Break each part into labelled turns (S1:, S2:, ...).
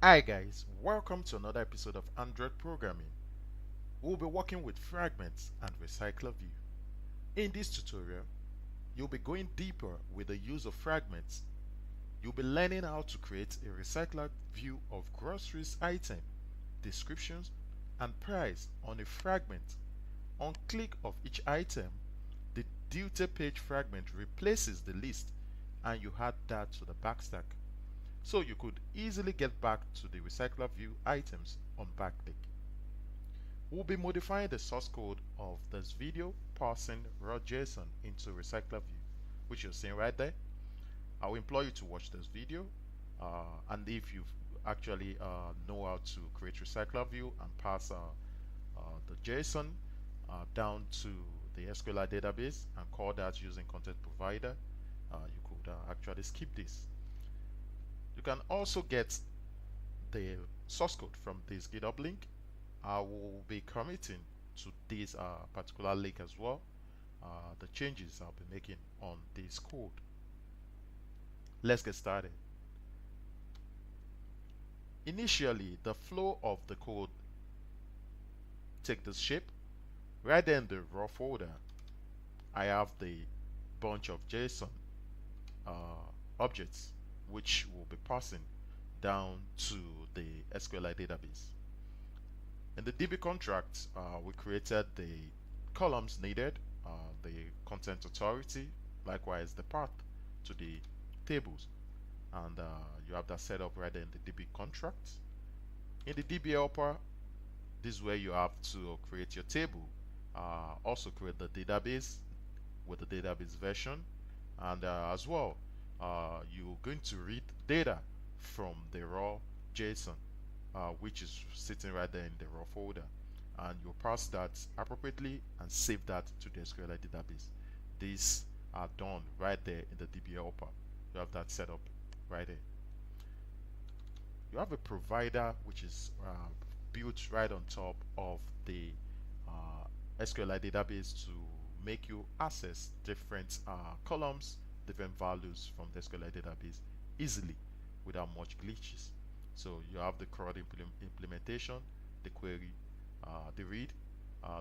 S1: Hi guys, welcome to another episode of Android Programming. We'll be working with Fragments and Recyclerview. In this tutorial, you'll be going deeper with the use of fragments. You'll be learning how to create a recycler view of groceries item, descriptions, and price on a fragment. On click of each item, the duty page fragment replaces the list and you add that to the backstack. So you could easily get back to the Recyclerview items on backclick. We'll be modifying the source code of this video, passing raw JSON into Recyclerview, which you're seeing right there. I will implore you to watch this video, and if you actually know how to create Recyclerview and pass the JSON down to the SQLite database and call that using content provider, you could actually skip this. You can also get the source code from this GitHub link. I will be committing to this particular link as well, the changes I'll be making on this code. Let's get started. Initially, the flow of the code take this shape. Right there in the raw folder, I have the bunch of JSON objects which will be passing down to the SQLite database. In the DB contract, we created the columns needed, the content authority, likewise the path to the tables, and you have that set up right there in the DB contract. In the DB helper, this is where you have to create your table, also create the database with the database version, and as well you're going to read data from the raw JSON, which is sitting right there in the raw folder, and you'll pass that appropriately and save that to the SQLite database. These are done right there in the DB helper. You have that set up right there. You have a provider which is built right on top of the SQLite database to make you access different columns, different values from the SQLite database easily without much glitches. So you have the CRUD implementation, the query, the read,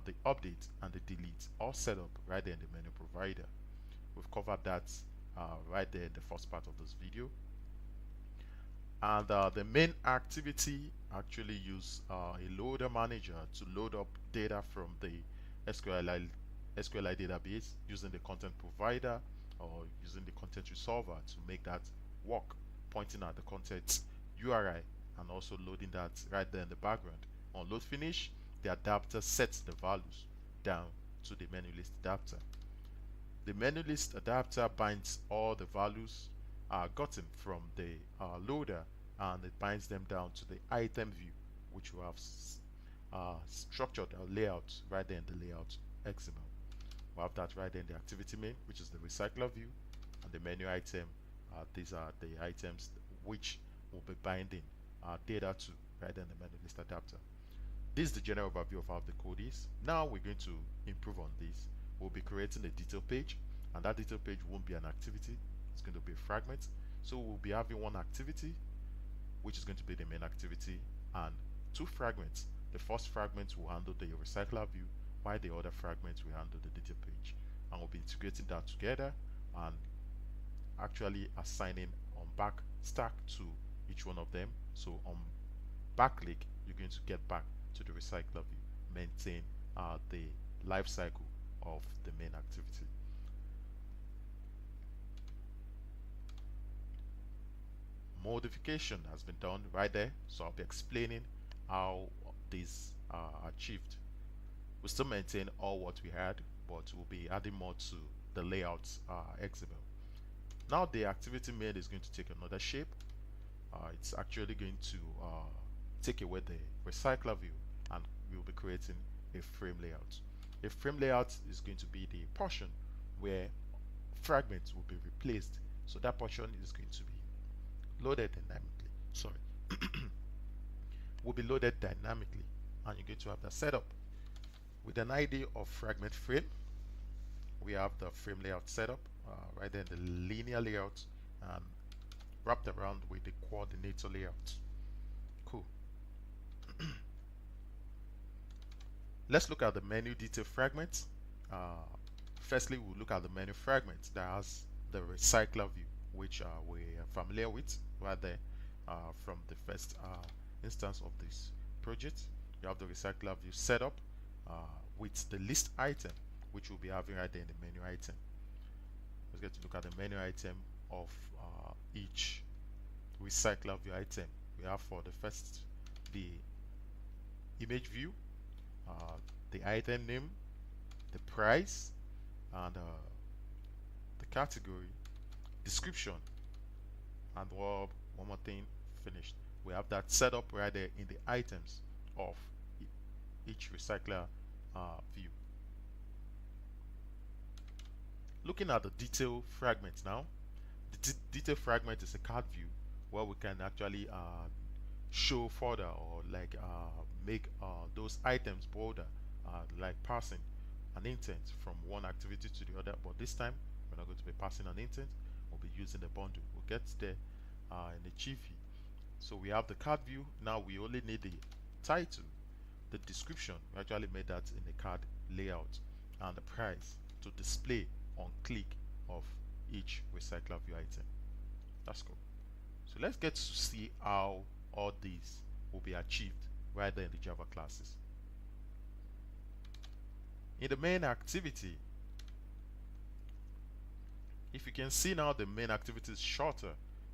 S1: the update, and the delete all set up right there in the menu provider. We've covered that right there in the first part of this video. And the main activity actually use a loader manager to load up data from the SQLite database using the content provider or using the content resolver to make that work, pointing at the content URI and also loading that right there in the background. On load finish, the adapter sets the values down to the menu list adapter. The menu list adapter binds all the values gotten from the loader, and it binds them down to the item view, which will have structured a layout right there in the layout XML. We have that right there in the activity main, which is the Recyclerview, and the menu item. These are the items which will be binding data to right there in the menu list adapter. This is the general overview of how the code is. Now we're going to improve on this. We'll be creating a detail page, and that detail page won't be an activity, it's going to be a fragment. So we'll be having one activity which is going to be the main activity, and two fragments. The first fragment will handle the Recyclerview, while the other fragments will handle the detail page, and we'll be integrating that together and actually assigning on backstack to each one of them. So on backclick, you're going to get back to the Recyclerview, maintain the life cycle of the main activity. Modification has been done right there, so I'll be explaining how these are achieved. We still maintain all what we had, but we'll be adding more to the layouts XML. Now the activity main is going to take another shape. It's actually going to take away the Recyclerview, and we'll be creating a frame layout. A frame layout is going to be the portion where fragments will be replaced. So that portion is going to be loaded dynamically. Sorry, will be loaded dynamically, and you're going to have that set up with an ID of fragment frame. We have the frame layout set up right there in the linear layout and wrapped around with the coordinator layout. Let's look at the menu detail fragment. Firstly, we'll look at the menu fragment that has the recycler view, which we are familiar with right there from the first instance of this project. You have the recycler view set up with the list item, which we'll be having right there in the menu item. Let's get to look at the menu item of each recycler view item. We have for the first the image view, the item name, the price, and the category, description, and one more thing, finished. We have that set up right there in the items of each recycler view. Looking at the detail fragment now, the detail fragment is a card view where we can actually show further or like make those items broader, like passing an intent from one activity to the other. But this time we're not going to be passing an intent, we'll be using the bundle. We'll get there in the Chiefy. So we have the card view. Now we only need the title, the description. We actually made that in the card layout, and the price to display on click of each recycler view item. That's cool. So let's get to see how all these will be achieved right there in the Java classes. In the main activity, if you can see now, the main activity is shorter.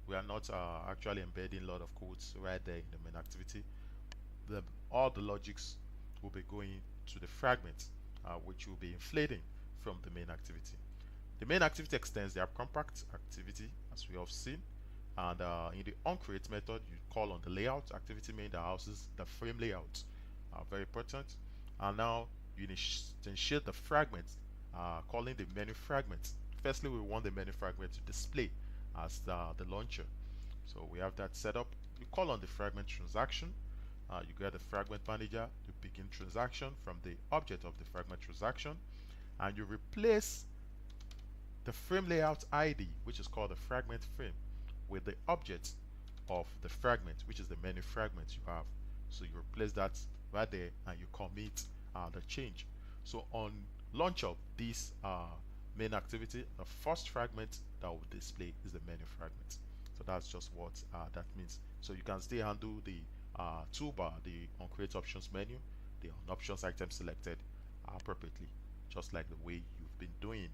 S1: We are not actually embedding a lot of codes right there in the main activity. All the logics will be going to the fragment, which will be inflating from the main activity. The main activity extends the app compact activity, as we have seen, and in the onCreate method, you call on the layout activity main that houses the frame layout. Very important. And now you initiate the fragment, calling the menu fragment. Firstly, we want the menu fragment to display as the launcher. So we have that set up. You call on the fragment transaction. You get the fragment manager to begin transaction from the object of the fragment transaction, and you replace the frame layout ID, which is called the fragment frame, with the object of the fragment, which is the menu fragment you have. So you replace that right there and you commit the change. So on launch of this main activity, the first fragment that will display is the menu fragment. So that's just what that means. So you can still handle the toolbar, the onCreate options menu, the on options item selected appropriately, just like the way you've been doing.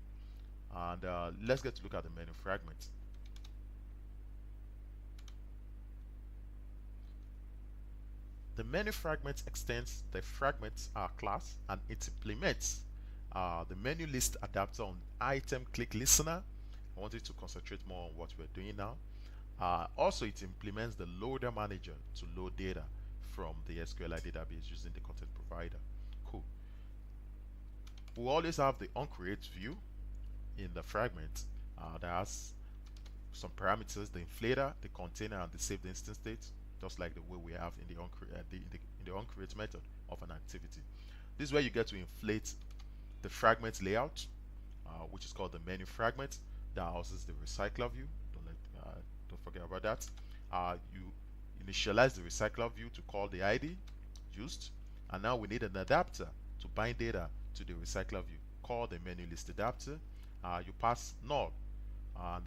S1: And let's get to look at the menu fragment. The menu fragment extends the fragment class, and it implements the menu list adapter on item click listener. I want you to concentrate more on what we're doing now. Also, it implements the loader manager to load data from the SQLite database using the content provider. Cool. We always have the onCreate view in the fragment that has some parameters: the inflator, the container, and the saved instance state, just like the way we have in the onCreate method of an activity. This is where you get to inflate the fragment layout, which is called the menu fragment, that houses the recycler view. Don't forget about that. You initialize the recycler view to call the ID used, and now we need an adapter to bind data to the recycler view. Call the menu list adapter. You pass null and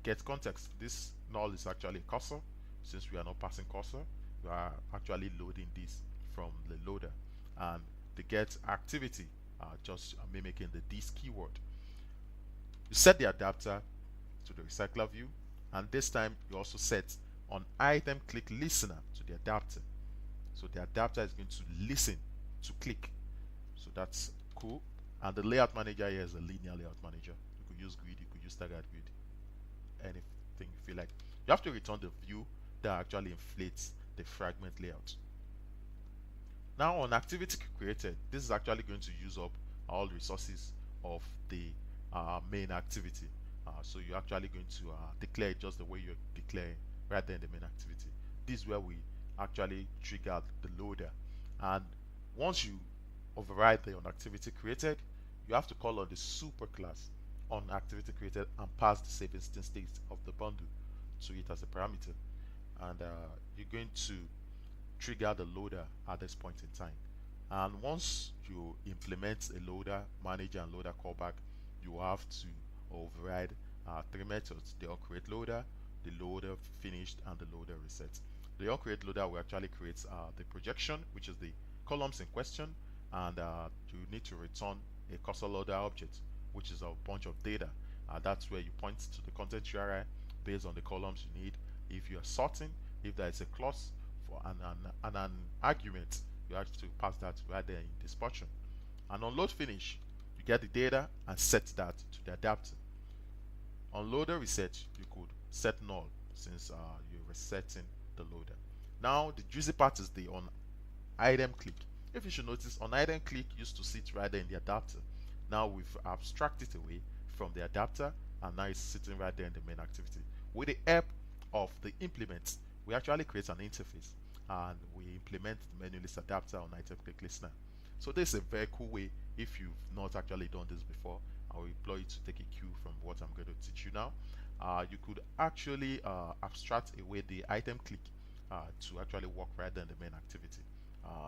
S1: get context. This null is actually a cursor. Since we are not passing cursor, we are actually loading this from the loader, and the get activity just mimicking the this keyword. You set the adapter to the recycler view, and this time you also set on item click listener to the adapter. So the adapter is going to listen to click. So that's cool. And the layout manager here is a linear layout manager. You could use grid, you could use staggered grid, anything you feel like. You have to return the view that actually inflates the fragment layout. Now on activity created, this is actually going to use up all the resources of the main activity. So you're actually going to declare it just the way you declare right there in the main activity. This is where we actually trigger the loader, and once you override the on activity created, you have to call on the super class on activity created and pass the save instance state of the bundle to it as a parameter, and you're going to trigger the loader at this point in time. And once you implement a loader manager and loader callback, you have to override three methods: the onCreate loader, the loader finished, and the loader reset. The onCreate loader will actually create the projection, which is the columns in question, and you need to return a cursor loader object, which is a bunch of data. That's where you point to the content URI based on the columns you need. If you are sorting, if there is a clause for an argument, you have to pass that right there in this portion. And on load finish, you get the data and set that to the adapter. On loader reset, you could set null since you're resetting the loader. Now the juicy part is the on item click. If you should notice, on item click used to sit right there in the adapter. Now we've abstracted it away from the adapter, and now it's sitting right there in the main activity. With the help of the implement, we actually create an interface and we implement the menu list adapter on item click listener. So this is a very cool way. If you've not actually done this before, I will employ you to take a cue from what I'm going to teach you now. You could actually abstract away the item click to actually work right there in the main activity,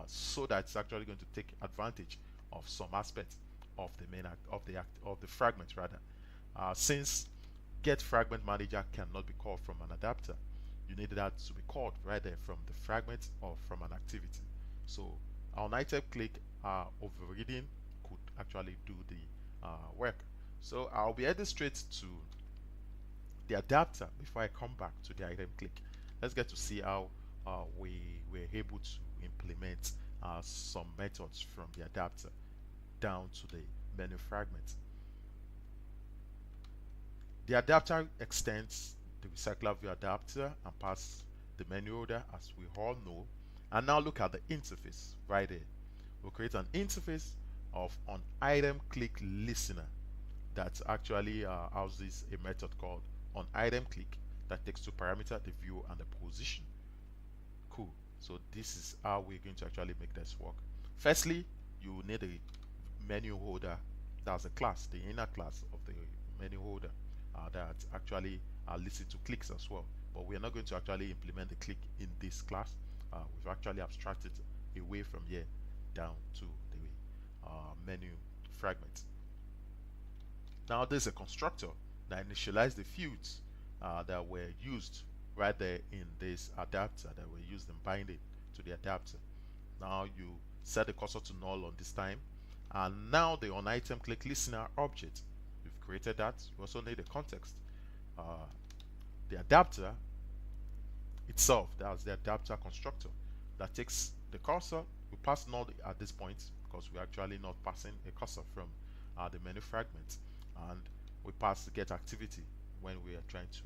S1: so that it's actually going to take advantage of some aspects of the main of the fragment rather. Since get fragment manager cannot be called from an adapter, you need that to be called right there from the fragment or from an activity. So on item click, overriding could actually do the work. So I'll be heading straight to the adapter before I come back to the item click. Let's get to see how we were able to implement some methods from the adapter down to the menu fragment. The adapter extends the Recyclerview adapter and pass the menu order, as we all know. And now look at the interface right there. We'll create an interface of on item click listener that actually houses a method called on item click that takes two parameters, the view and the position. Cool. So this is how we're going to actually make this work. Firstly, you need a menu holder. That's a class, the inner class of the menu holder that actually listens to clicks as well. But we are not going to actually implement the click in this class. We've actually abstracted away from here down to the menu fragment. Now there's a constructor that initializes the fields that were used right there in this adapter, that were used in binding to the adapter. Now you set the cursor to null on this time, and now the on item click listener object, you've created that. You also need a context. The adapter itself, that's the adapter constructor that takes the cursor. We pass null at this point because we're actually not passing a cursor from the menu fragment, and we pass the get activity when we are trying to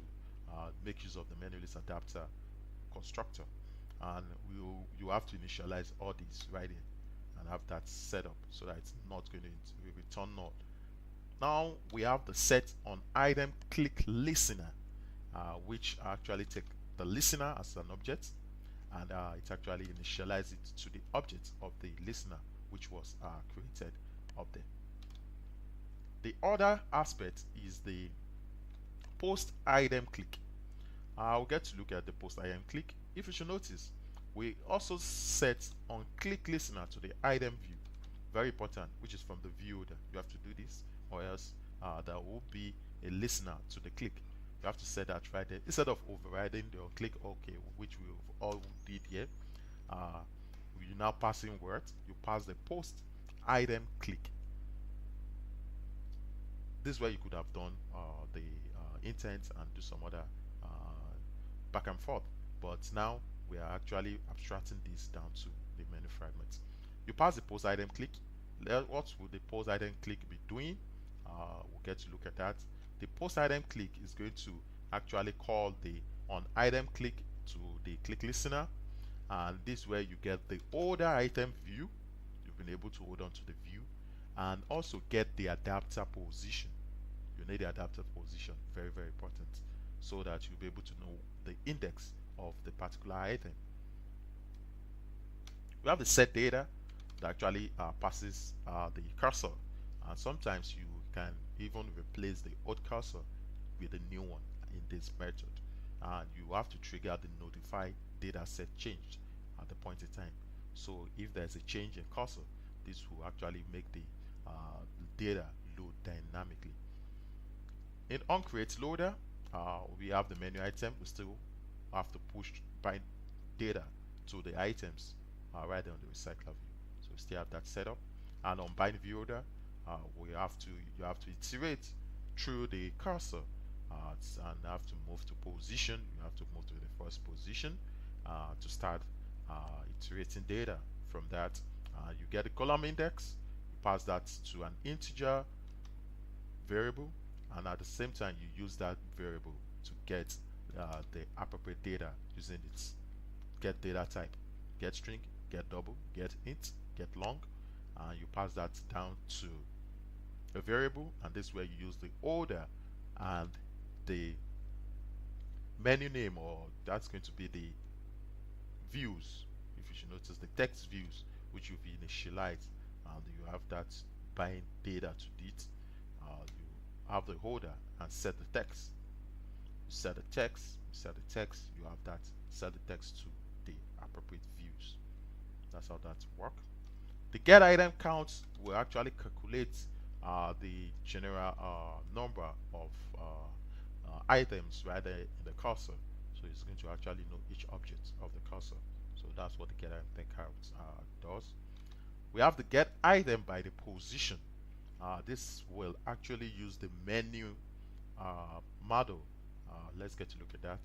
S1: make use of the menu list adapter constructor. And you have to initialize all these right here and have that set up so that it's not going to return null. Now we have the set on item click listener, which actually take the listener as an object, and it actually initializes it to the object of the listener, which was created up there. The other aspect is the post item click. I'll get to look at the post item click. If you should notice, we also set on click listener to the item view. Very important, which is from the view order. You have to do this, or else there will be a listener to the click. You have to set that right there instead of overriding the click OK, which we all did here. You're now passing words. You pass the post item click. This is where you could have done the intent and do some other back and forth, but now we are actually abstracting this down to the menu fragment. You pass the post item click. What will the post item click be doing? We'll get to look at that. The post item click is going to actually call the on item click to the click listener, and this is where you get the order item view. You've been able to hold on to the view and also get the adapter position. You need the adapter position, very important, so that you'll be able to know the index of the particular item. We have the set data that actually passes the cursor, and sometimes you can even replace the old cursor with a new one in this method, and you have to trigger the notify data set changed at the point in time. So if there's a change in cursor, this will actually make the data load dynamically. In onCreate loader, we have the menu item. We still have to push bind data to the items right there on the recycler view. So we still have that setup. And on bind view order, you have to iterate through the cursor and have to move to position. You have to move to the first position to start iterating data. From that, you get a column index. You pass that to an integer variable, and at the same time you use that variable to get the appropriate data using its get data type: get string, get double, get int, get long, and you pass that down to a variable, and this is where you use the order and the menu name, or that's going to be the views. If you should notice the text views, which will be initialized, and you have that bind data to it. You have the order and set the text. You set the text, you have that set the text to the appropriate views. That's how that works. The get item count will actually calculate the general number of items right there in the cursor. So it's going to actually know each object of the cursor. So that's what the get item count does. We have the get item by the position. This will actually use the menu model. Let's get to look at that.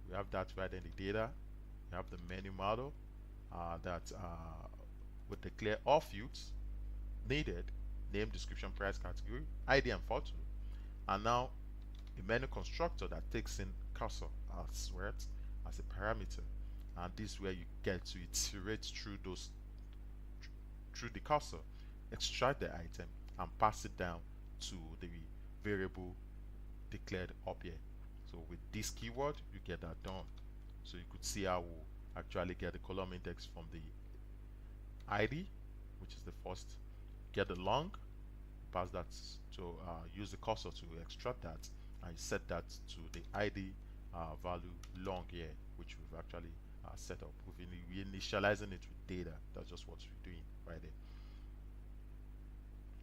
S1: We have that right in the data. We have the menu model that would declare all fields needed: name, description, price, category, ID, and photo. And now a menu constructor that takes in cursor as well as a parameter. And this is where you get to iterate through the cursor, extract the item, and pass it down to the variable declared up here. So with this keyword, you get that done. So you could see how we'll actually get the column index from the ID, which is the first. Get the long, pass that to use the cursor to extract that, and set that to the ID value long here, which we've actually set up. We're initializing it with data. That's just what we're doing right there.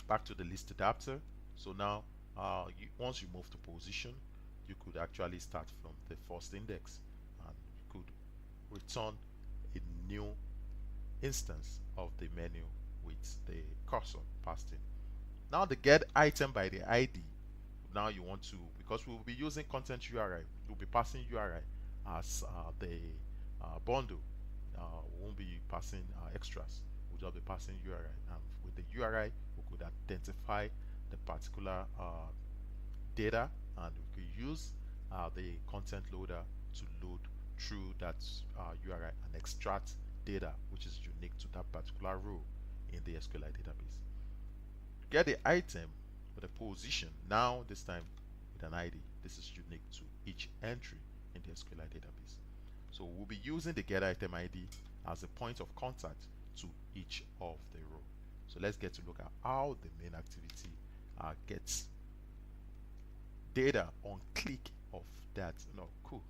S1: Back to the list adapter. So now once you move to position, you could actually start from the first index, and you could return a new instance of the menu with the cursor passed in. Now the get item by the ID. Now you want to, because we will be using content URI, we'll be passing URI as the bundle. We won't be passing extras. We'll just be passing URI, and with the URI we could identify the particular data, and we could use the content loader to load through that URI and extract data which is unique to that particular row in the SQLite database. Get the item with a position, now this time with an ID. This is unique to each entry in the SQLite database. So we'll be using the get item ID as a point of contact to each of the row. So let's get to look at how the main activity gets data on click of that. No, cool.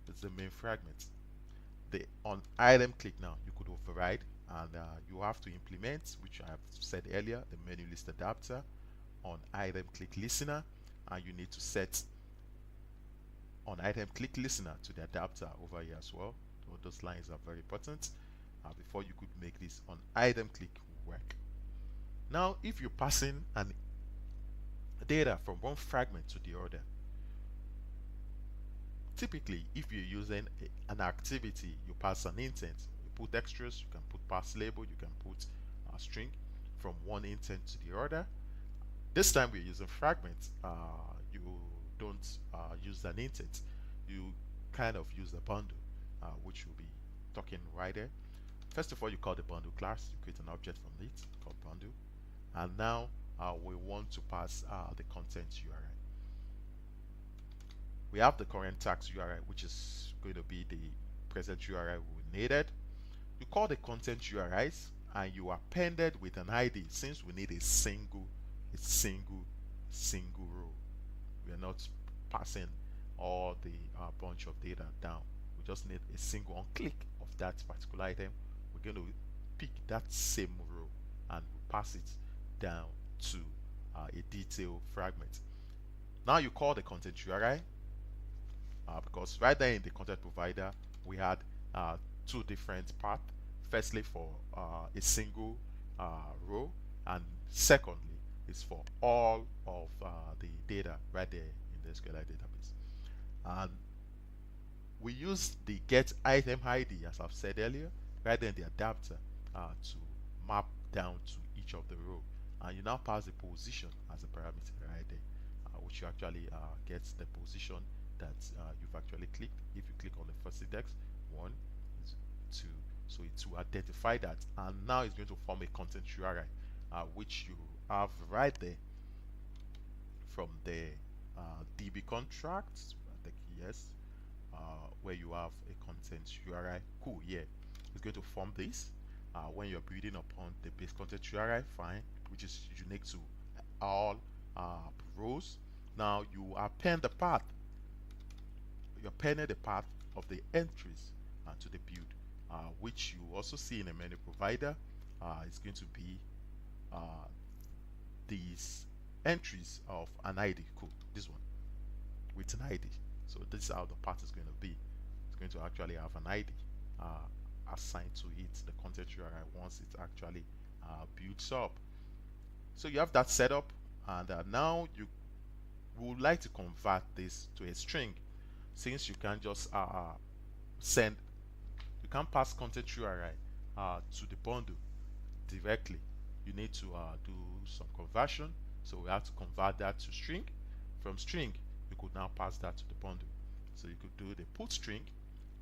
S1: It's the main fragment. The on item click, now you could override, and you have to implement, which I have said earlier, the menu list adapter on item click listener, and you need to set on item click listener to the adapter over here as well. So those lines are very important before you could make this on item click work. Now if you're passing an data from one fragment to the other, typically if you're using an activity, you pass an intent, you put extras, you can put pass label, you can put a string from one intent to the other. This time we're using fragments. You don't use an intent, you kind of use a bundle, which we'll be talking right there. First of all, you call the bundle class, you create an object from it called bundle, and now we want to pass the content URI. We have the current tags URI, which is going to be the present URI we needed. You call the content URIs, and you append it with an ID, since we need a single row. We are not passing all the bunch of data down. We just need a single on click of that particular item. We we're going to pick that same row and pass it down to a detail fragment. Now you call the content URI, because right there in the content provider we had two different paths. Firstly, for a single row, and secondly is for all of the data right there in the SQLite database. And we use the get item ID, as I've said earlier, right there in the adapter to map down to each of the row, and you now pass the position as a parameter right there, which you actually gets the position that you've actually clicked. If you click on the first index, 1, 2, so it will identify that, and now it's going to form a content URI, which you have right there from the DB contracts. I think yes, where you have a content URI. Cool, yeah, it's going to form this when you're building upon the base content URI, fine, which is unique to all rows. Now you append the path. You're appending the path of the entries to the build, which you also see in a menu provider. It's going to be these entries of an ID. Cool, this one with an ID. So this is how the path is going to be. It's going to actually have an ID assigned to it, the content URI, once it actually builds up. So you have that set up, and now you would like to convert this to a string. Since you can just send, you can pass content URI to the bundle directly, you need to do some conversion. So we have to convert that to string. From string, you could now pass that to the bundle. So you could do the put string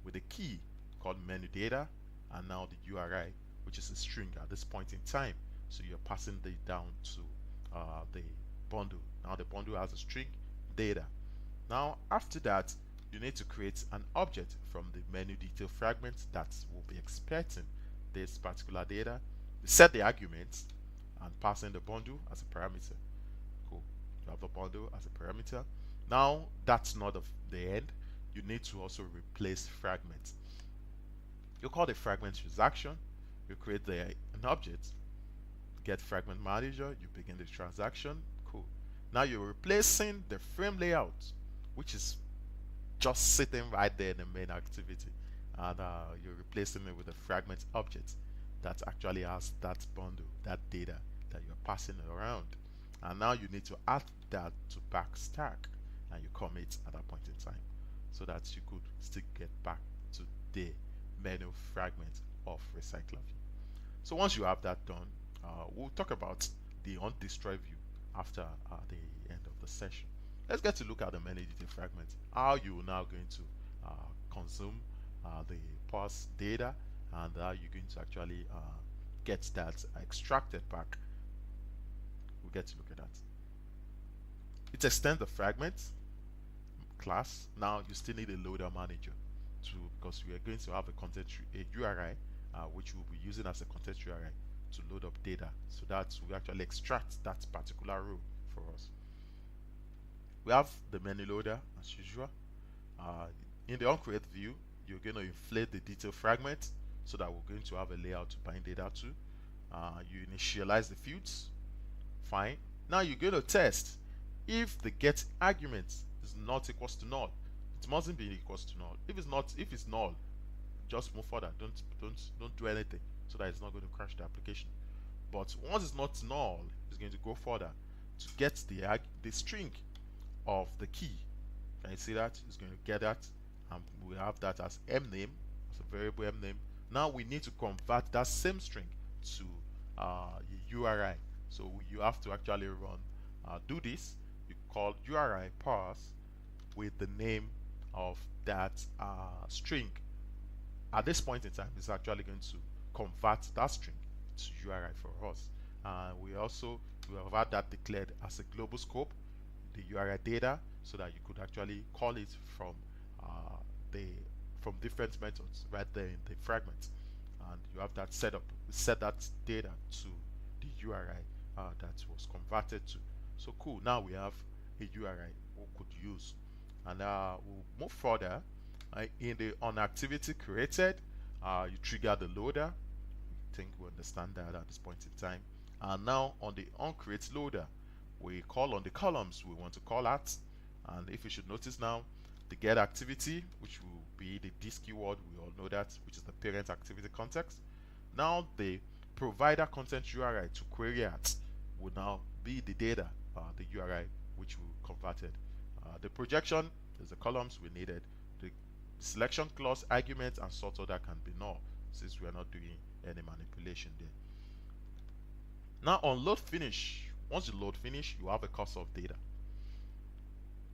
S1: with a key called menu data, and now the URI, which is a string at this point in time. So you're passing it down to the bundle. Now the bundle has a string data. Now after that, you need to create an object from the menu detail fragment that will be expecting this particular data. You set the arguments and pass in the bundle as a parameter. Cool. You have the bundle as a parameter. Now that's not the end. You need to also replace fragments. You call the fragment transaction. You create an object. Get fragment manager. You begin the transaction. Cool. Now you're replacing the frame layout, which is just sitting right there in the main activity, and you're replacing it with a fragment object that actually has that bundle, that data that you're passing around. And now you need to add that to backstack, and you commit at that point in time, so that you could still get back to the menu fragment of Recyclerview. So once you have that done, we'll talk about the on-destroy view after the end of the session. Let's get to look at the menu detail fragment. How you're now going to consume the parse data, and how you're going to actually get that extracted back. We'll get to look at that. It extends the fragment class. Now you still need a loader manager because we are going to have a URI which we'll be using as a content URI to load up data, so that we actually extract that particular row for us. We have the menu loader as usual. In the onCreate view, you're going to inflate the detail fragment so that we're going to have a layout to bind data to. You initialize the fields. Fine. Now you're going to test if the get argument is not equals to null. It mustn't be equals to null. If it's null, just move further. Don't do anything, so that it's not going to crash the application. But once it's not null, it's going to go further to get the string of the key. Can you see that? It's going to get that, and we have that as mname, as a variable mname. Now we need to convert that same string to URI. So you have to actually do this. You call URI parse with the name of that string. At this point in time, it's actually going to convert that string to URI for us. We have had that declared as a global scope, the URI data, so that you could actually call it from different methods right there in the fragment, and you have that set up. Set that data to the URI that was converted to. So cool. Now we have a URI we could use, and we'll move further. In the on activity created, you trigger the loader. think we understand that at this point in time. And now on the onCreate loader, we call on the columns we want to call at. And if you should notice now, the get activity, which will be the this keyword, we all know that, which is the parent activity context. Now the provider content URI to query at will now be the data, the URI which we converted. The projection is the columns we needed. The selection clause, argument, and sort order can be null since we are not doing any manipulation there. Now on load finish, once you load finish, you have a cursor of data.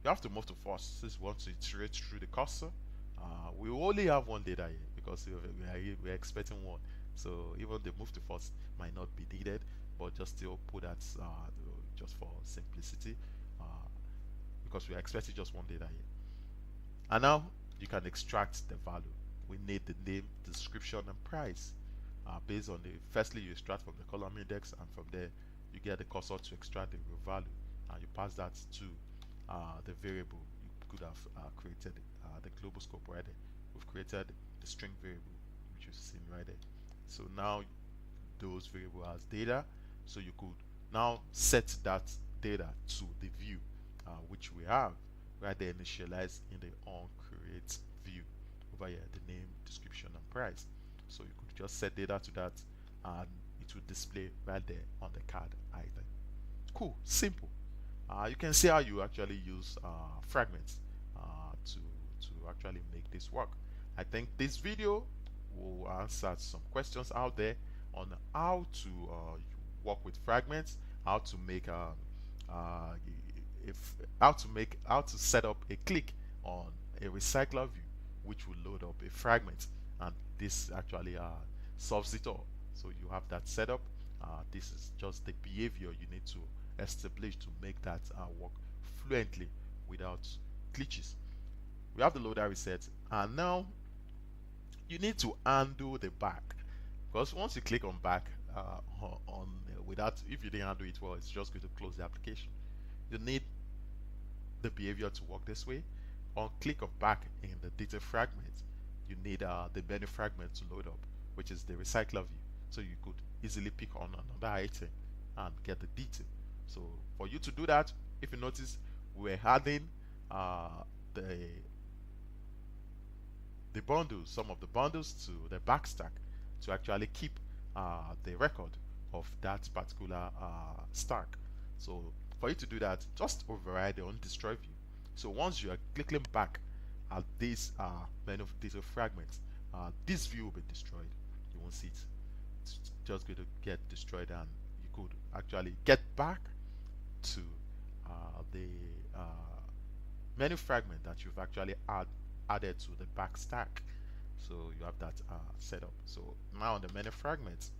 S1: You have to move to first since we want to iterate through the cursor. We only have one data here because we're expecting one. So even the move to first might not be needed, but just still put that just for simplicity, because we're expecting just one data here. And now you can extract the value. We need the name, description, and price. Based on the, firstly you extract from the column index, and from there you get the cursor to extract the real value, and you pass that to the variable. You could have created the global scope right there. We've created the string variable, which you've seen right there. So now those variable has data, so you could now set that data to the view which we have right there initialized in the onCreate view over here, the name, description, and price. So you could just set data to that and it will display right there on the card item. Cool, simple. You can see how you actually use fragments to actually make this work. I think this video will answer some questions out there on how to work with fragments, how to make how to set up a click on a Recyclerview which will load up a fragment, and this actually solves it all. So you have that set up. This is just the behavior you need to establish to make that work fluently without glitches. We have the loader reset, and now you need to undo the back, because once you click on back without, if you didn't undo it well, it's just going to close the application. You need the behavior to work this way. On click of back in the data fragment, you need the menu fragment to load up, which is the Recyclerview. So you could easily pick on another item and get the detail. So for you to do that, if you notice, we're adding the bundles, some of the bundles to the backstack to actually keep the record of that particular stack. So for you to do that, just override the onDestroy view. So once you are clicking back at this menu of data fragments, this view will be destroyed. You won't see it. It's just going to get destroyed, and you could actually get back to the menu fragment that you've actually added to the backstack. So you have that set up. So now on the menu fragments,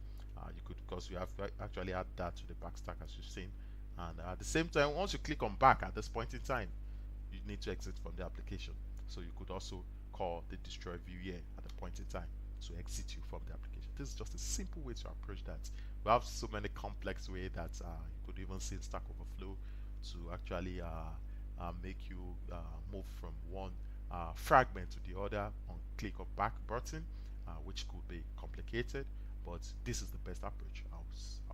S1: you could, because you have actually add that to the backstack as you've seen. And at the same time, once you click on back at this point in time, you need to exit from the application. So you could also call the destroy view here at the point in time to exit you from the application. This is just a simple way to approach that. We have so many complex ways that you could even see Stack Overflow to actually make you move from one fragment to the other on click of back button, which could be complicated, but this is the best approach, I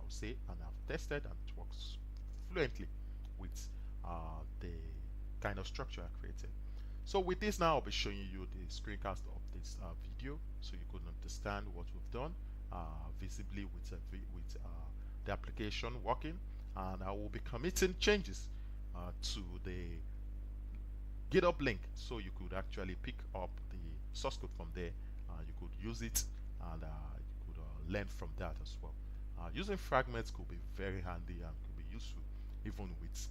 S1: would say, and I've tested and it works fluently with the kind of structure I created. So with this now, I'll be showing you the screencast of this video so you could understand what we've done visibly with the application working, and I will be committing changes to the GitHub link so you could actually pick up the source code from there. You could use it, and you could learn from that as well. Using fragments could be very handy and could be useful even with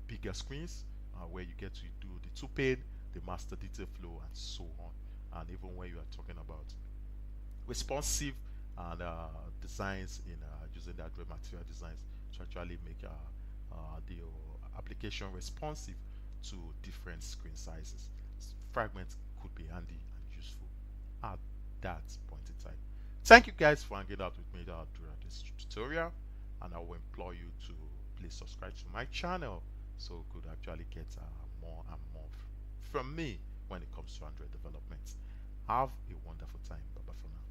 S1: bigger screens where you get to do the two-pane, the master detail flow, and so on. And even when you are talking about responsive and designs in using the Android material designs to actually make the application responsive to different screen sizes. Fragments could be handy and useful at that point in time. Thank you guys for hanging out with me throughout this tutorial, and I will implore you to please subscribe to my channel so you could actually get more and more from me when it comes to Android development. Have a wonderful time. Bye bye for now.